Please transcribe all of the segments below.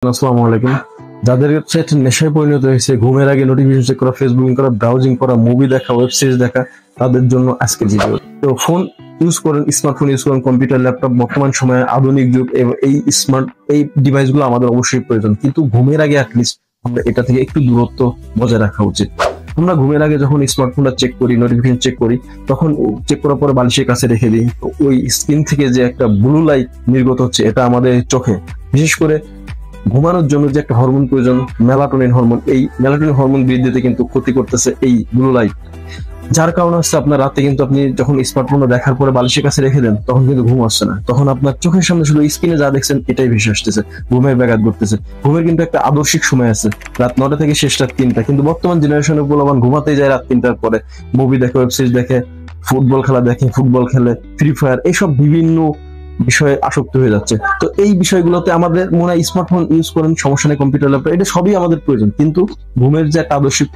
আসসালামু আলাইকুম। যাদের ওয়েবসাইট নেশায় পরিণত হয়েছে, ঘুমের আগে নোটিফিকেশন চেক করা, ফেসবুকিং করা, ব্রাউজিং করা, মুভি দেখা, ওয়েব সিরিজ দেখা, তাদের জন্য আজকের ভিডিও। তো ফোন ইউজ করেন, স্মার্টফোন ইউজ করেন, কম্পিউটার, ল্যাপটপ, বর্তমান সময়ে আধুনিক যুগ এবং এই ডিভাইসগুলো আমাদের অবশ্যই প্রয়োজন, কিন্তু ঘুমের আগে অ্যাটলিস্ট আমরা এটা থেকে একটু দূরত্ব বজায় রাখা উচিত। আমরা ঘুমের আগে যখন স্মার্টফোনটা চেক করি, নোটিফিকেশন চেক করি, তখন চেক করার পরে বালিশের কাছে রেখে দিই। তো ওই স্ক্রিন থেকে যে একটা ব্লু লাইট নির্গত হচ্ছে, এটা আমাদের চোখে, বিশেষ করে ঘুমানোর জন্য যে একটা হরমোন প্রয়োজন, মেলাটোনিন হরমোন, এই মেলাটোনিন হরমোন বৃদ্ধিতে কিন্তু ক্ষতি করতেছে এই ব্লু লাইট। যার কারণে হচ্ছে আপনার রাতে কিন্তু আপনি যখন স্মার্টফোনটা দেখার পরে বালিশের কাছে রেখে দেন, তখন কিন্তু ঘুম আসছে না। তখন আপনার চোখের সামনে শুধু স্ক্রিনে যা দেখছেন এটাই ভেসে আসতেছে, ঘুমের ব্যাঘাত ঘটতেছে। ঘুমের কিন্তু একটা আদর্শিক সময় আছে, রাত 9টা থেকে শেষ রাত 3টা, কিন্তু বর্তমান জেনারেশনের পোলাপান ঘুমাতেই যায় রাত 3টার পরে, মুভি দেখে, ওয়েব সিরিজ দেখে, ফুটবল খেলা দেখে, ফুটবল খেলে, ফ্রি ফায়ার, এইসব বিভিন্ন বিষয়ে আসক্ত হয়ে যাচ্ছে। তো এই বিষয়গুলোতে আমাদের মনে হয় স্মার্টফোন ইউজ করেন, সমস্যা নেই, কম্পিউটার, ল্যাপটপ, এটা সবই আমাদের প্রয়োজন, কিন্তু ঘুমের যে একটা আদর্শিক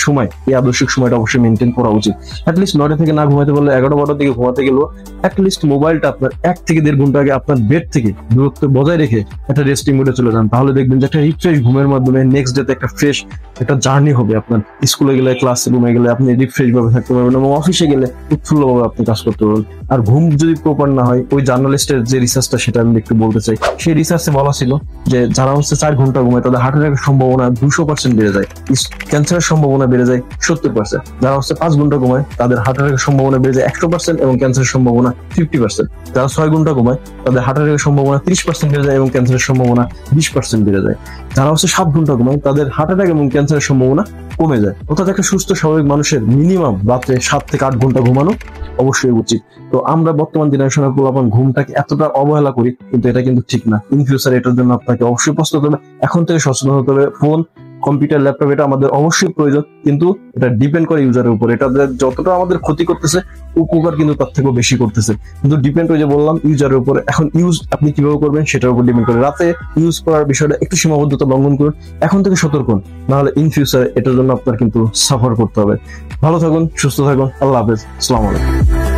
সময়, এই আদর্শিক সময়টা অবশ্যই মেনটেন করা উচিত। অ্যাটলিস্ট 9টা থেকে না ঘুমাতে পারলে 11টা-12টার দিকে ঘুমাতে গেলেও অ্যাটলিস্ট মোবাইলটা আপনার 1 থেকে 1.5 ঘন্টা আগে আপনার বেড থেকে দূরত্ব বজায় রেখে একটা রেস্টিং মোডে চলে যান। তাহলে দেখবেন যে একটা রিফ্রেশ ঘুমের মাধ্যমে নেক্সট ডেতে একটা ফ্রেশ একটা জার্নি হবে। আপনার স্কুলে গেলে, ক্লাস রুমে গেলে আপনি রিফ্রেশ ভাবে থাকতে পারবেন এবং অফিসে গেলে উৎফুল্লভাবে আপনি কাজ করতে পারবেন। আর ঘুম যদি প্রপার না হয়, ওই জার্নালিস্টের যে রিসার্চটা, সেটা আমি একটু বলতে চাই। সেই রিসার্চে বলা ছিল যে যারা হচ্ছে 4 ঘন্টা ঘুমায়, তাদের হার্ট অ্যাটাকের সম্ভাবনা 200% বেড়ে যায়, ক্যান্সারের সম্ভাবনা বেড়ে যায় 70%। যারা হচ্ছে 5 ঘন্টা ঘুমায়, তাদের হার্ট অ্যাটাকের সম্ভাবনা বেড়ে যায় 100% এবং ক্যান্সারের সম্ভাবনা 50%। যারা 6 ঘন্টা ঘুমায়, তাদের হার্ট অ্যাটাকের সম্ভাবনা 30% বেড়ে যায় এবং ক্যান্সারের সম্ভাবনা 20% বেড়ে যায়। যারা হচ্ছে 7 ঘন্টা ঘুমায়, তাদের হার্ট অ্যাটাক এবং ক্যান্সারের সম্ভাবনা কমে যায়। অর্থাৎ একটা সুস্থ স্বাভাবিক মানুষের মিনিমাম রাত্রে 7 থেকে 8 ঘন্টা ঘুমানো অবশ্যই উচিত। তো আমরা বর্তমান জেনারেশনের পোলাপান ঘুমটাকে এতটা অবহেলা করি, কিন্তু এটা কিন্তু ঠিক না। ইন ফিউচার এটার জন্য আপনাকে অবশ্যই প্রস্তুত হতে হবে, এখন থেকে সচেতন হতে হবে। ফোন, কম্পিউটার, ল্যাপটপ এটা আমাদের অবশ্যই প্রয়োজন, কিন্তু এটা ডিপেন্ড করে ইউজারের উপর। এটা যতটা আমাদের ক্ষতি করতেছে, উপকার কিন্তু তার থেকেও বেশি করতেছে, কিন্তু ডিপেন্ড, ওই যে বললাম, ইউজারের উপর। এখন ইউজ আপনি কিভাবে করবেন সেটার উপর ডিপেন্ড করে। রাতে ইউজ করার বিষয়টা একটু সীমাবদ্ধতা লঙ্ঘন করুন, এখন থেকে সতর্ক হন, নাহলে ইন ফিউচার এটার জন্য আপনার কিন্তু সাফার করতে হবে। ভালো থাকুন, সুস্থ থাকুন, আল্লাহ হাফেজ, আসসালামু আলাইকুম।